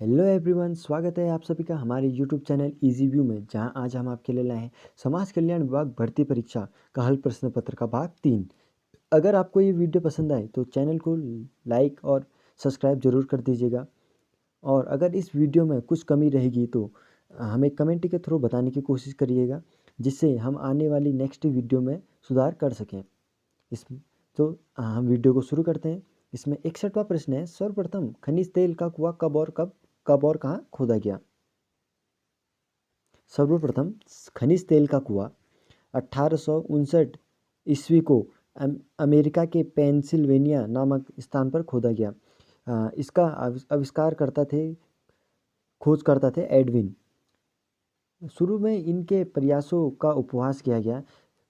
Hello everyone, स्वागत है आप सभी का हमारे यूट्यूब चैनल इजी व्यू में, जहां आज हम आपके लिए लाए हैं समाज कल्याण विभाग भर्ती परीक्षा का हल प्रश्न पत्र का भाग 3। अगर आपको ये वीडियो पसंद आए तो चैनल को लाइक और सब्सक्राइब जरूर कर दीजिएगा। और अगर इस वीडियो में कुछ कमी रहेगी तो हमें कमेंट के थ्रू बताने की कोशिश करिएगा, जिससे हम आने वाली नेक्स्ट वीडियो में सुधार कर सकें। इस तो हम वीडियो को शुरू करते हैं। इसमें 61वां प्रश्न है, सर्वप्रथम खनिज तेल का कुआं कब और कहाँ खोदा गया। सर्वप्रथम खनिज तेल का कुआं 1859 ईस्वी को अमेरिका के पेंसिल्वेनिया नामक स्थान पर खोदा गया। इसका आविष्कार करता थे खोज करता थे एडविन। शुरू में इनके प्रयासों का उपहास किया गया।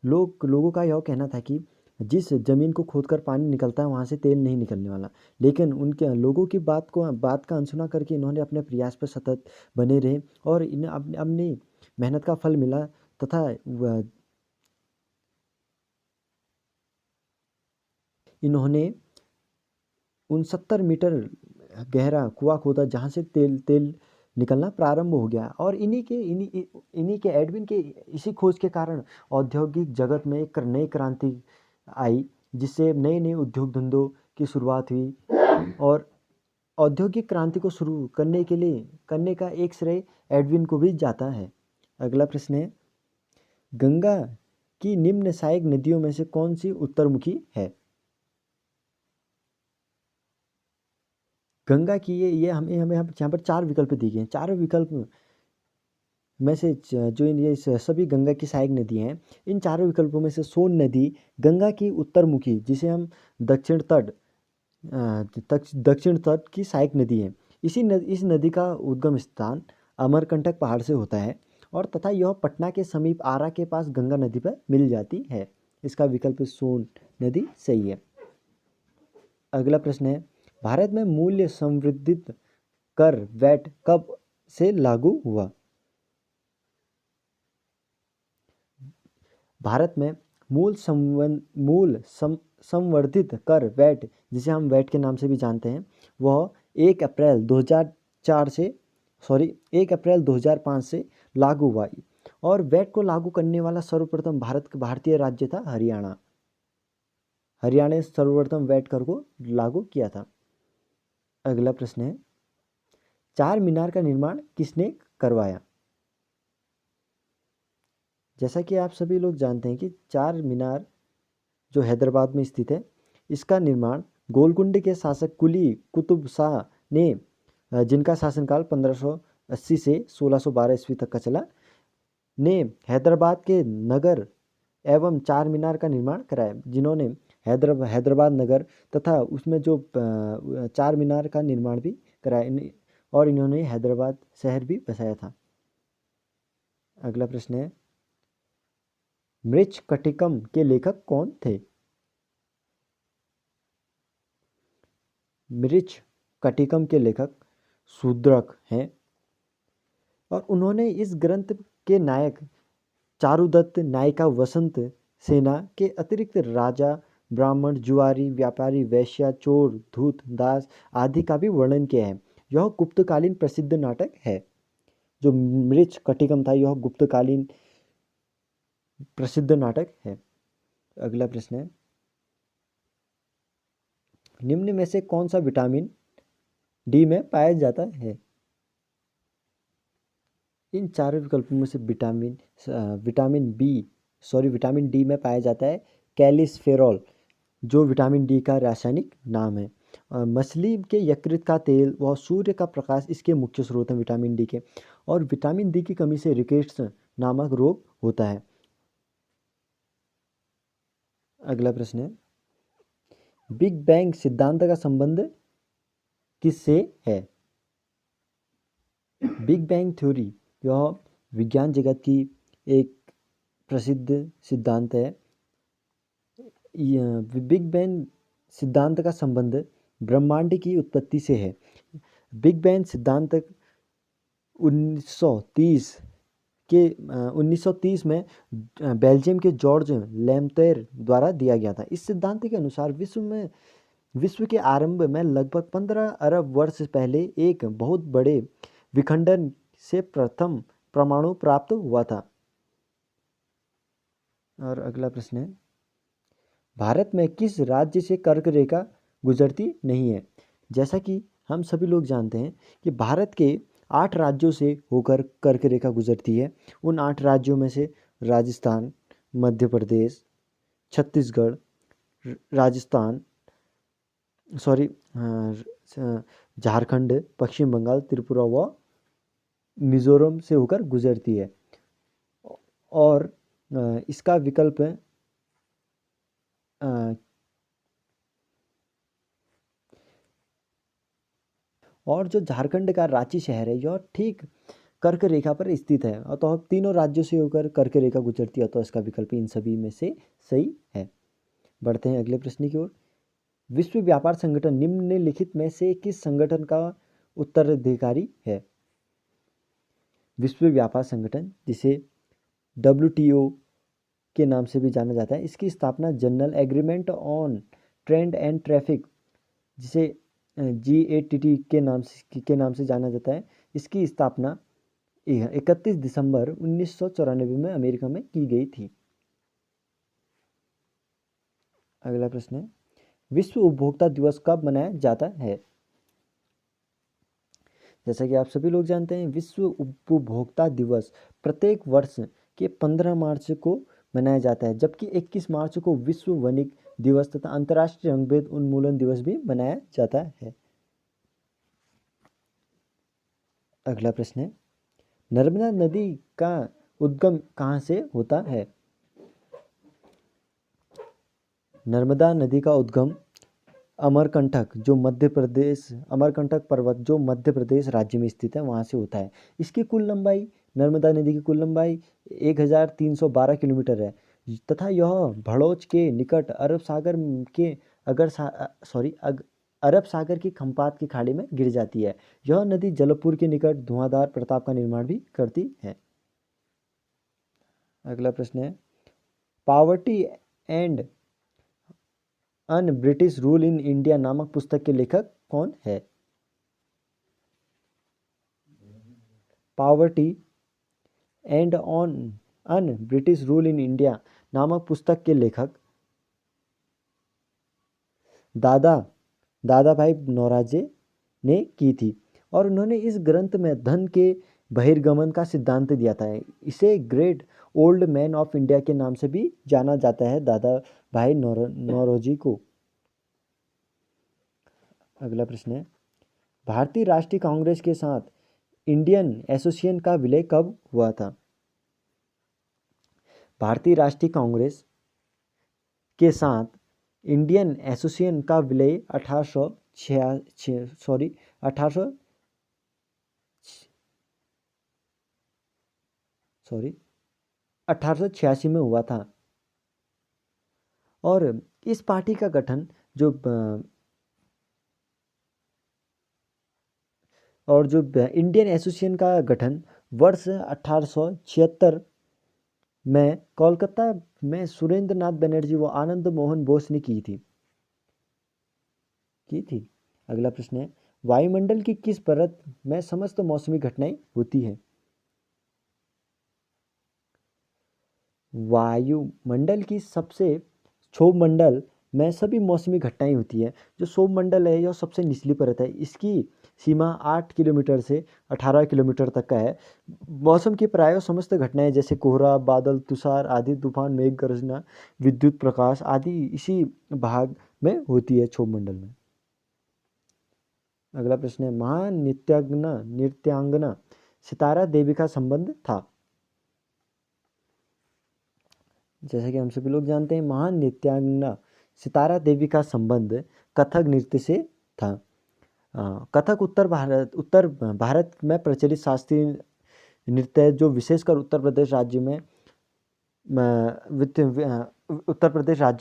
लोगों का यह कहना था कि जिस जमीन को खोदकर पानी निकलता है वहाँ से तेल नहीं निकलने वाला। लेकिन उनके लोगों की बात का अनसुना करके इन्होंने अपने प्रयास पर सतत बने रहे और इन्हें अपनी मेहनत का फल मिला। तथा इन्होंने 69 मीटर गहरा कुआं खोदा, जहाँ से तेल निकलना प्रारंभ हो गया। और इन्हीं के एडविन के इसी खोज के कारण औद्योगिक जगत में एक नई क्रांति आई, जिससे नए नए उद्योग धंधों की शुरुआत हुई। और औद्योगिक क्रांति को शुरू करने का एक श्रेय एडविन को भी जाता है। अगला प्रश्न है, गंगा की निम्न सहायक नदियों में से कौन सी उत्तरमुखी है। गंगा की ये हमें हमें यहाँ पर 4 विकल्प दिए गए हैं। चारों विकल्प में से जो ये सभी गंगा की सहायक नदी हैं, इन चारों विकल्पों में से सोन नदी गंगा की उत्तरमुखी, जिसे हम दक्षिण तट दक्षिण तट की सहायक नदी है। इस नदी का उद्गम स्थान अमरकंटक पहाड़ से होता है और तथा यह पटना के समीप आरा के पास गंगा नदी पर मिल जाती है। इसका विकल्प सोन नदी सही है। अगला प्रश्न है, भारत में मूल्य संवर्धित कर वैट कब से लागू हुआ। भारत में संवर्धित कर वैट, जिसे हम वैट के नाम से भी जानते हैं, वह 1 अप्रैल 2005 से लागू हुआ। और वैट को लागू करने वाला सर्वप्रथम भारतीय राज्य था हरियाणा। हरियाणा ने सर्वप्रथम वैट कर को लागू किया था। अगला प्रश्न है, चार मीनार का निर्माण किसने करवाया। जैसा कि आप सभी लोग जानते हैं कि चार मीनार जो हैदराबाद में स्थित है, इसका निर्माण गोलकुंड के शासक कुली कुतुब शाह ने, जिनका शासनकाल 1580 से 1612 ईस्वी तक का चला, ने हैदराबाद के नगर एवं चार मीनार का निर्माण कराया। जिन्होंने हैदराबाद नगर तथा उसमें जो चार मीनार का निर्माण भी कराया, और इन्होंने हैदराबाद शहर भी बसाया था। अगला प्रश्न है, मृच्छकटिकम के लेखक कौन थे। मृच्छकटिकम के लेखक शूद्रक हैं और उन्होंने इस ग्रंथ के नायक चारुदत्त, नायिका वसंत सेना के अतिरिक्त राजा, ब्राह्मण, जुआरी, व्यापारी, वैश्या, चोर, धूत, दास आदि का भी वर्णन किया है। यह गुप्तकालीन प्रसिद्ध नाटक है। जो मृच्छकटिकम था, यह गुप्तकालीन प्रसिद्ध नाटक है। अगला प्रश्न है, निम्न में से कौन सा विटामिन डी में पाया जाता है। इन चारों विकल्पों में से विटामिन डी में पाया जाता है कैलिसफेरॉल, जो विटामिन डी का रासायनिक नाम है। मछली के यकृत का तेल व सूर्य का प्रकाश इसके मुख्य स्रोत हैं विटामिन डी के। और विटामिन डी की कमी से रिकेट्स नामक रोग होता है। अगला प्रश्न है, बिग बैंग सिद्धांत का संबंध किससे है। बिग बैंग थ्योरी यह विज्ञान जगत की एक प्रसिद्ध सिद्धांत है। बिग बैंग सिद्धांत का संबंध ब्रह्मांड की उत्पत्ति से है। बिग बैंग सिद्धांत 1930 में बेल्जियम के जॉर्ज लैम्पेयर द्वारा दिया गया था। इस सिद्धांत के अनुसार विश्व में विश्व के आरंभ में लगभग 15 अरब वर्ष पहले एक बहुत बड़े विखंडन से प्रथम परमाणु प्राप्त हुआ था। और अगला प्रश्न है, भारत में किस राज्य से कर्क रेखा गुजरती नहीं है? जैसा कि हम सभी लोग जानते हैं कि भारत के 8 राज्यों से होकर कर्क रेखा गुजरती है। उन 8 राज्यों में से राजस्थान, मध्य प्रदेश, छत्तीसगढ़, राजस्थान झारखंड, पश्चिम बंगाल, त्रिपुरा व मिजोरम से होकर गुजरती है। और इसका विकल्प है और जो झारखंड का रांची शहर है यह ठीक कर्क रेखा पर स्थित है। तो तीनों राज्यों से होकर कर्क रेखा गुजरती है, तो इसका विकल्प इन सभी में से सही है। बढ़ते हैं अगले प्रश्न की ओर। विश्व व्यापार संगठन निम्नलिखित में से किस संगठन का उत्तराधिकारी है? विश्व व्यापार संगठन, जिसे WTO के नाम से भी जाना जाता है, इसकी स्थापना general agreement on trade and traffic, जिसे GATT के नाम से जाना जाता है, इसकी स्थापना 31 दिसंबर 1994 में अमेरिका में की गई थी। अगला प्रश्न है, विश्व उपभोक्ता दिवस कब मनाया जाता है? जैसा कि आप सभी लोग जानते हैं, विश्व उपभोक्ता दिवस प्रत्येक वर्ष के 15 मार्च को मनाया जाता है, जबकि 21 मार्च को विश्व वणिक दिवस तथा अंतर्राष्ट्रीय रंगभेद उन्मूलन दिवस भी मनाया जाता है। अगला प्रश्न है, नर्मदा नदी का उद्गम कहाँ से होता है? नर्मदा नदी का उद्गम अमरकंटक पर्वत जो मध्य प्रदेश राज्य में स्थित है वहाँ से होता है। इसकी कुल लंबाई, नर्मदा नदी की कुल लंबाई 1312 किलोमीटर है तथा यह भड़ोच के निकट अरब सागर की खंपात की खाड़ी में गिर जाती है। यह नदी जलपुर के निकट धुआंधार प्रताप का निर्माण भी करती है। अगला प्रश्न है, poverty and un British rule in India नामक पुस्तक के लेखक कौन है? Poverty and un British rule in India नामक पुस्तक के लेखक दादा भाई नौरोजी ने की थी और उन्होंने इस ग्रंथ में धन के बहिर्गमन का सिद्धांत दिया था। इसे great old man of India के नाम से भी जाना जाता है, दादा भाई नौरोजी को। अगला प्रश्न है, भारतीय राष्ट्रीय कांग्रेस के साथ इंडियन एसोसिएशन का विलय कब हुआ था? भारतीय राष्ट्रीय कांग्रेस के साथ इंडियन एसोसिएशन का विलय 1886 में हुआ था। और इस पार्टी का गठन जो इंडियन एसोसिएशन का गठन वर्ष 1876 में कोलकाता में सुरेंद्र नाथ बनर्जी व आनंद मोहन बोस ने की थी। अगला प्रश्न है, वायुमंडल की किस परत में समस्त मौसमी घटनाएं होती हैं? वायुमंडल की सबसे क्षोभ मंडल में सभी मौसमी घटनाएं होती है। जो क्षोभ मंडल है यह सबसे निचली परत है, इसकी सीमा 8 किलोमीटर से 18 किलोमीटर तक का है। मौसम की प्राय समस्त घटनाएं जैसे कोहरा, बादल, तुषार आदि, तूफान, मेघ गर्जना, विद्युत प्रकाश आदि इसी भाग में होती है, क्षोभ मंडल में। अगला प्रश्न है, महान नृत्यांगना सितारा देवी का संबंध था? जैसा कि हम सभी लोग जानते हैं, महान नृत्यांगना सितारा देवी का संबंध कथक नृत्य से था। कथक उत्तर भारत में प्रचलित शास्त्रीय नृत्य है, जो विशेषकर उत्तर प्रदेश राज्य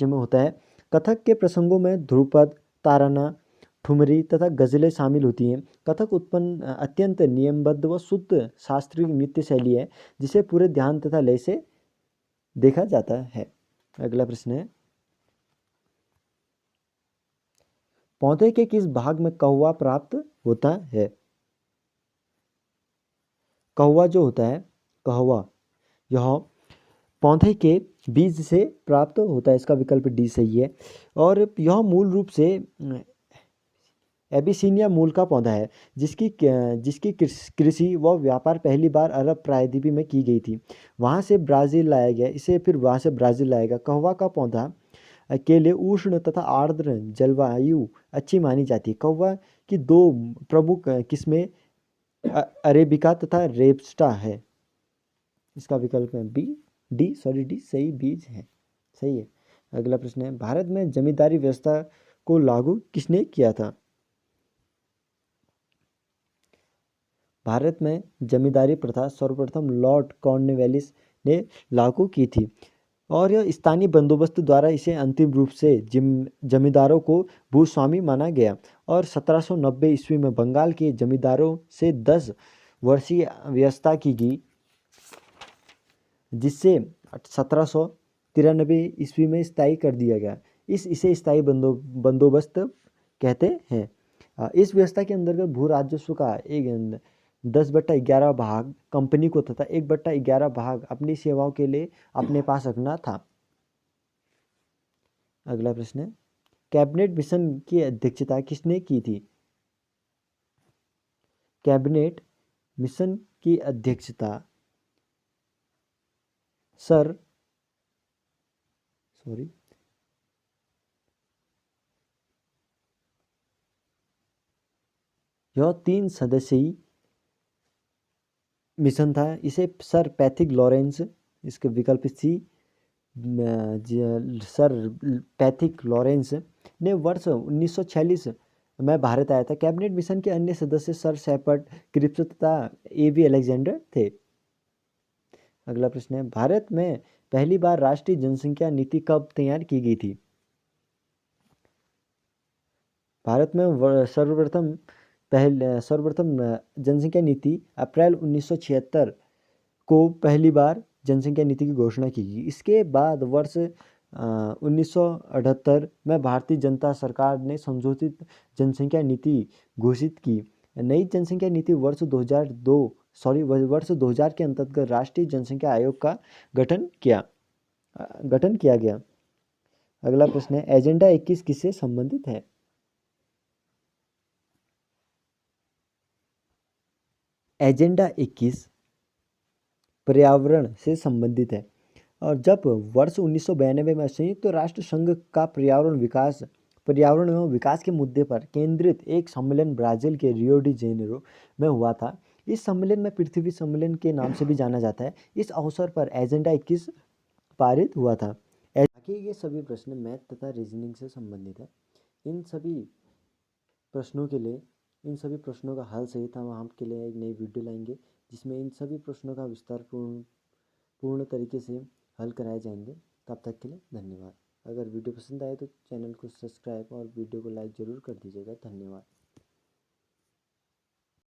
में होता है। कथक के प्रसंगों में ध्रुपद, ताराना, ठुमरी तथा गजलें शामिल होती हैं। कथक अत्यंत नियमबद्ध व शुद्ध शास्त्रीय नृत्य शैली है, जिसे पूरे ध्यान तथा लय से देखा जाता है। अगला प्रश्न है, पौधे के किस भाग में कहुआ प्राप्त होता है? कहुआ जो होता है, कहुआ, यह पौधे के बीज से प्राप्त होता है। इसका विकल्प डी सही है। और यह मूल रूप से एबिसिनिया मूल का पौधा है, जिसकी कृषि व व्यापार पहली बार अरब प्रायद्वीप में की गई थी। वहाँ से ब्राज़ील लाया गया, इसे फिर वहाँ से ब्राज़ील लाया गया। कहुआ का पौधा के लिए उष्ण तथा आर्द्र जलवायु अच्छी मानी जाती है। कहुआ की दो प्रमुख किस्में अरेबिका तथा रेबस्टा है। इसका विकल्प है डी सही बीज है, सही है। अगला प्रश्न है, भारत में जमींदारी व्यवस्था को लागू किसने किया था? भारत में जमींदारी प्रथा सर्वप्रथम लॉर्ड कॉर्नवालिस ने लागू की थी, और यह स्थानीय बंदोबस्त द्वारा इसे अंतिम रूप से जमींदारों को भूस्वामी माना गया। और 1790 ईस्वी में बंगाल के जमींदारों से 10 वर्षीय व्यवस्था की गई, जिससे 1793 ईस्वी में स्थायी कर दिया गया। इसे स्थायी बंदोबस्त कहते हैं। इस व्यवस्था के अंतर्गत भू राजस्व का एक 10/11 भाग कंपनी को तथा 1/11 भाग अपनी सेवाओं के लिए अपने पास रखना था। अगला प्रश्न है, कैबिनेट मिशन की अध्यक्षता किसने की थी? कैबिनेट मिशन की अध्यक्षता यह 3 सदस्यीय मिशन था। इसे सर पैथिक लॉरेंस, इसके विकल्प सी, सर पैथिक लॉरेंस ने वर्ष 1946 में भारत आया था। कैबिनेट मिशन के अन्य सदस्य सर शेपर्ड क्रिप्स तथा एवी अलेक्जेंडर थे। अगला प्रश्न है, भारत में पहली बार राष्ट्रीय जनसंख्या नीति कब तैयार की गई थी? भारत में सर्वप्रथम जनसंख्या नीति अप्रैल 1976 को पहली बार जनसंख्या नीति की घोषणा की गई। इसके बाद वर्ष 1978 में भारतीय जनता सरकार ने संशोधित जनसंख्या नीति घोषित की। नई जनसंख्या नीति वर्ष 2000 के अंतर्गत राष्ट्रीय जनसंख्या आयोग का गठन किया गया। अगला प्रश्न है, एजेंडा 21 किससे संबंधित है? एजेंडा 21 पर्यावरण से संबंधित है। और जब वर्ष 1992 में संयुक्त राष्ट्र संघ का पर्यावरण एवं विकास के मुद्दे पर केंद्रित एक सम्मेलन ब्राजील के रियो डी जेनेरो में हुआ था। इस सम्मेलन में पृथ्वी सम्मेलन के नाम से भी जाना जाता है। इस अवसर पर एजेंडा 21 पारित हुआ था। बाकी ये सभी प्रश्न मैथ तथा रीजनिंग से संबंधित है। इन सभी प्रश्नों का हल सहित हम आपके लिए एक नई वीडियो लाएंगे, जिसमें इन सभी प्रश्नों का विस्तार पूर्ण तरीके से हल कराए जाएंगे। तब तक के लिए धन्यवाद। अगर वीडियो पसंद आए तो चैनल को सब्सक्राइब और वीडियो को लाइक ज़रूर कर दीजिएगा। धन्यवाद।